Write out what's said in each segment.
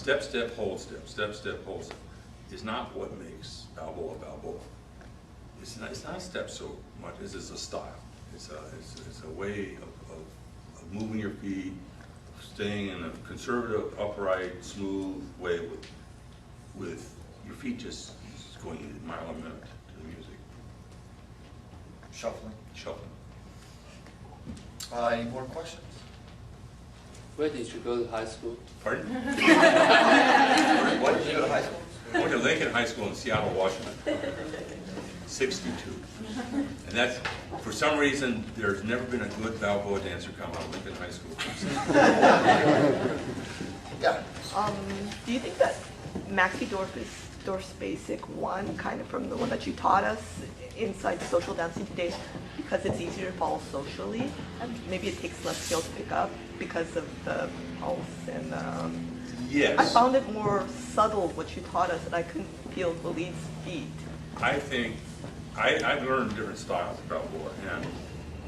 Step, step, hold step, step, step, hold step, is not what makes Balboa Balboa. It's not a step so much as it's a style. It's a way of moving your feet, staying in a conservative, upright, smooth way with your feet just going a mile a minute to the music. Shuffling. Shuffling. Any more questions? Where did you go to high school? Pardon? What did you go to high school? I went to Lincoln High School in Seattle, Washington. 62. And that's, for some reason, there's never been a good Balboa dancer come out of Lincoln High School. Yeah. Do you think that Maxie Dorf's basic one, kind of from the one that you taught us inside social dancing today, because it's easier to follow socially, and maybe it takes less skill to pick up because of the pulse and Yes. I found it more subtle what you taught us, and I couldn't feel the lead's feet. I think I've learned different styles of Balboa, and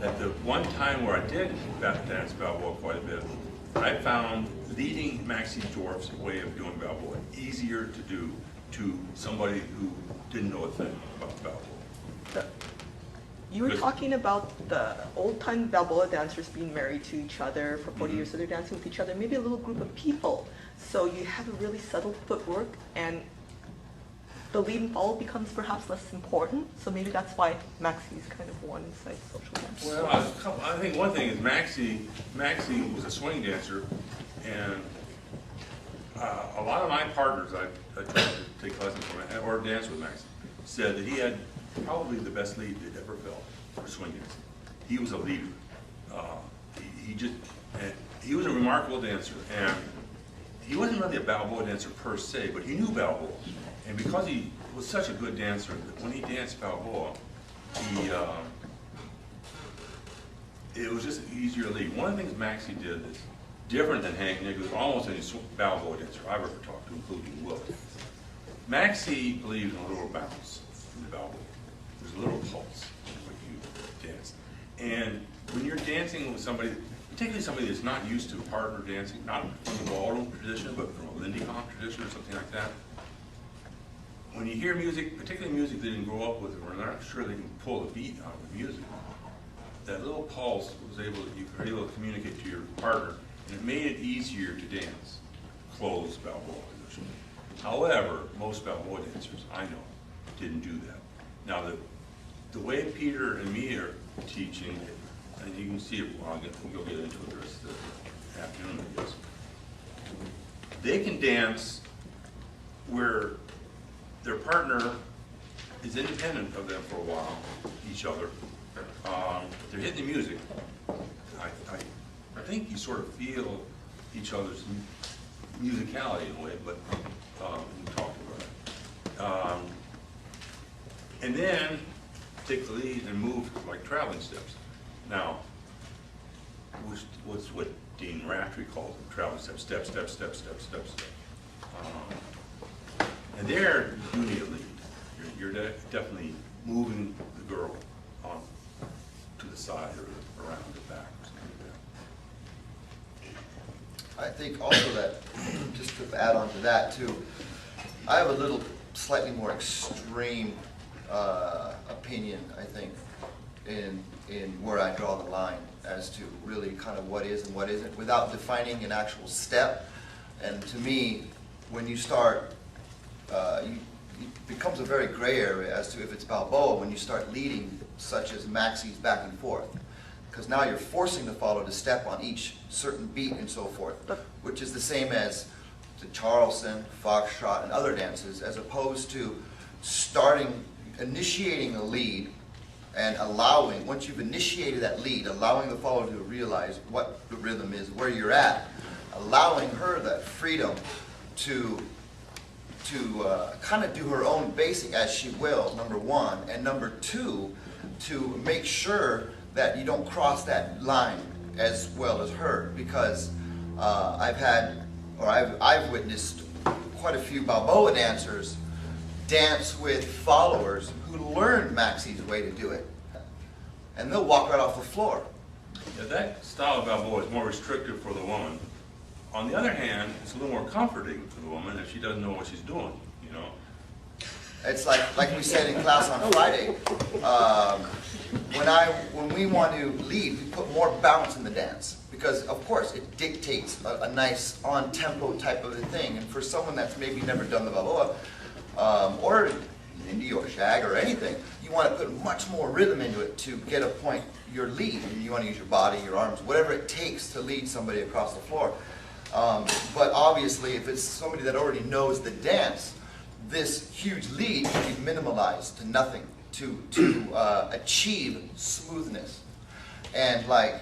at the one time where I did dance Balboa quite a bit, I found leading Maxie Dorf's way of doing Balboa easier to do to somebody who didn't know a thing about Balboa. You were talking about the old-time Balboa dancers being married to each other for 40 years, so they're dancing with each other, maybe a little group of people. So you have a really subtle footwork, and the lead and follow becomes perhaps less important. So maybe that's why Maxie's kind of one inside social dance. Well, I think one thing is Maxie was a swing dancer, and a lot of my partners I tried to take lessons from or dance with Maxie said that he had probably the best lead they'd ever felt for swing dancing. He was a leader. He was a remarkable dancer, and he wasn't really a Balboa dancer per se, but he knew Balboa. And because he was such a good dancer, that when he danced Balboa, it was just easier to lead. One of the things Maxie did that's different than Hank Nick was almost any Balboa dancer I've ever talked to, including Will. Maxie believed in a little bounce in the Balboa. There's a little pulse when you dance. And when you're dancing with somebody, particularly somebody that's not used to partner dancing, not from the ballroom tradition, but from a Lindy Hop tradition or something like that, when you hear music, particularly music they didn't grow up with, or they're not sure they can pull a beat out of the music, that little pulse was you were able to communicate to your partner, and it made it easier to dance closed Balboa position. However, most Balboa dancers I know didn't do that. Now the way Peter and me are teaching, and you can see it, we'll get into it the rest of the afternoon, I guess. They can dance where their partner is independent of them for a while, each other. They're hitting the music. I think you sort of feel each other's musicality in a way, but we talked about it. And then take the lead and move like traveling steps. Now, what's what Dean Raftery calls them, traveling steps, step, step, step, step, step, step. And there, you do need a lead. You're definitely moving the girl on to the side or around the back or something like that. I think also that, just to add on to that too, I have a little slightly more extreme opinion, I think, in where I draw the line as to really kind of what is and what isn't, without defining an actual step. And to me, when you start, it becomes a very gray area as to if it's Balboa when you start leading, such as Maxie's back and forth. Because now you're forcing the follower to step on each certain beat and so forth, which is the same as the Charleston, Foxtrot, and other dances, as opposed to initiating a lead and allowing, once you've initiated that lead, allowing the follower to realize what the rhythm is, where you're at, allowing her that freedom to kind of do her own basic as she will, number one, and number two, to make sure that you don't cross that line as well as her, because I've witnessed quite a few Balboa dancers dance with followers who learned Maxie's way to do it, and they'll walk right off the floor. Yeah, that style of Balboa is more restrictive for the woman On the other hand, it's a little more comforting for the woman if she doesn't know what she's doing, you know? It's like we said in class on Friday. When we want to lead, we put more bounce in the dance because, of course, it dictates a nice on-tempo type of a thing. And for someone that's maybe never done the Balboa, or Indie or Shag or anything, you want to put much more rhythm into it to get a point, your lead. And you want to use your body, your arms, whatever it takes to lead somebody across the floor. But obviously, if it's somebody that already knows the dance, this huge lead can be minimalized to nothing to achieve smoothness. And like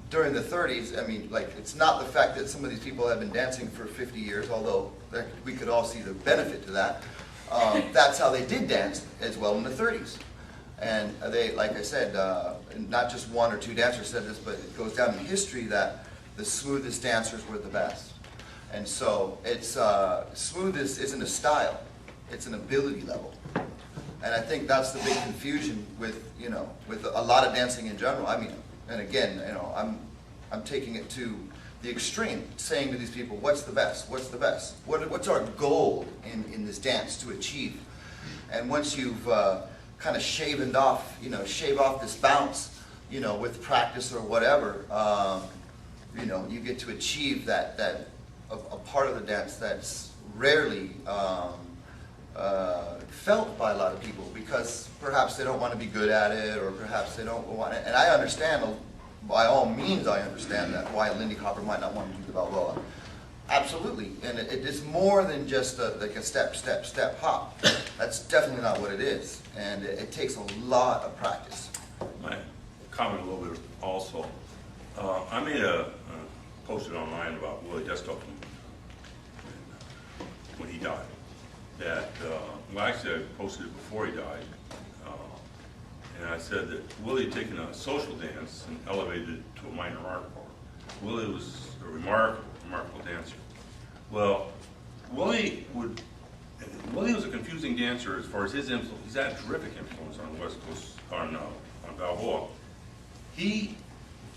during the 30s, I mean, like it's not the fact that some of these people have been dancing for 50 years, although we could all see the benefit to that. That's how they did dance as well in the 30s. And they, like I said, not just one or two dancers said this, but it goes down in history that the smoothest dancers were the best. And so it's smoothness isn't a style, it's an ability level. And I think that's the big confusion with, you know, with a lot of dancing in general. I mean, and again, you know, I'm taking it to the extreme, saying to these people, what's the best? What's the best? What's our goal in this dance to achieve? And once you've kind of shaven off, you know, shave off this bounce, you know, with practice or whatever, you know, you get to achieve that a part of the dance that's rarely felt by a lot of people because perhaps they don't want to be good at it or perhaps they don't want it. And I understand, by all means I understand that, why Lindy Hopper might not want to do the Balboa. Absolutely. And it is more than just like a step, step, step, hop. That's definitely not what it is. And it takes a lot of practice. My comment a little bit also. I made posted online about Willie Destoff when he died. That, well, actually I posted it before he died, and I said that Willie had taken a social dance and elevated it to a minor art form. Willie was a remarkable dancer. Well, Willie was a confusing dancer as far as his influence. He's had a terrific influence on the West Coast, on Balboa. He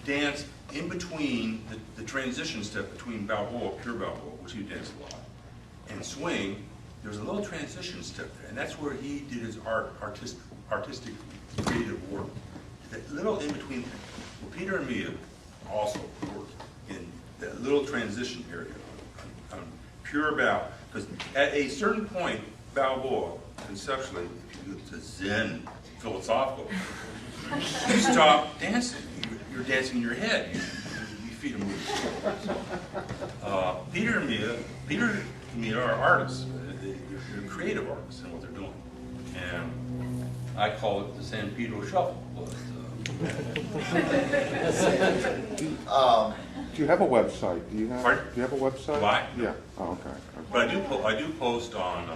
danced in between the transition step between Balboa, pure Balboa, which he danced a lot, and swing. There's a little transition step there, and that's where he did his artistic, creative work. That little in between thing. Well, Peter and Mia also worked in that little transition area on pure Balboa, because at a certain point, Balboa, conceptually, if you go to Zen philosophical, you stop dancing. You're dancing in your head. Your feet are moving. Peter and Mia are artists. They're creative artists in what they're doing. And I call it the San Pedro Shuffle. Do you have a website? Pardon? Do you have a website? Why? Yeah. Oh, okay. But I do post on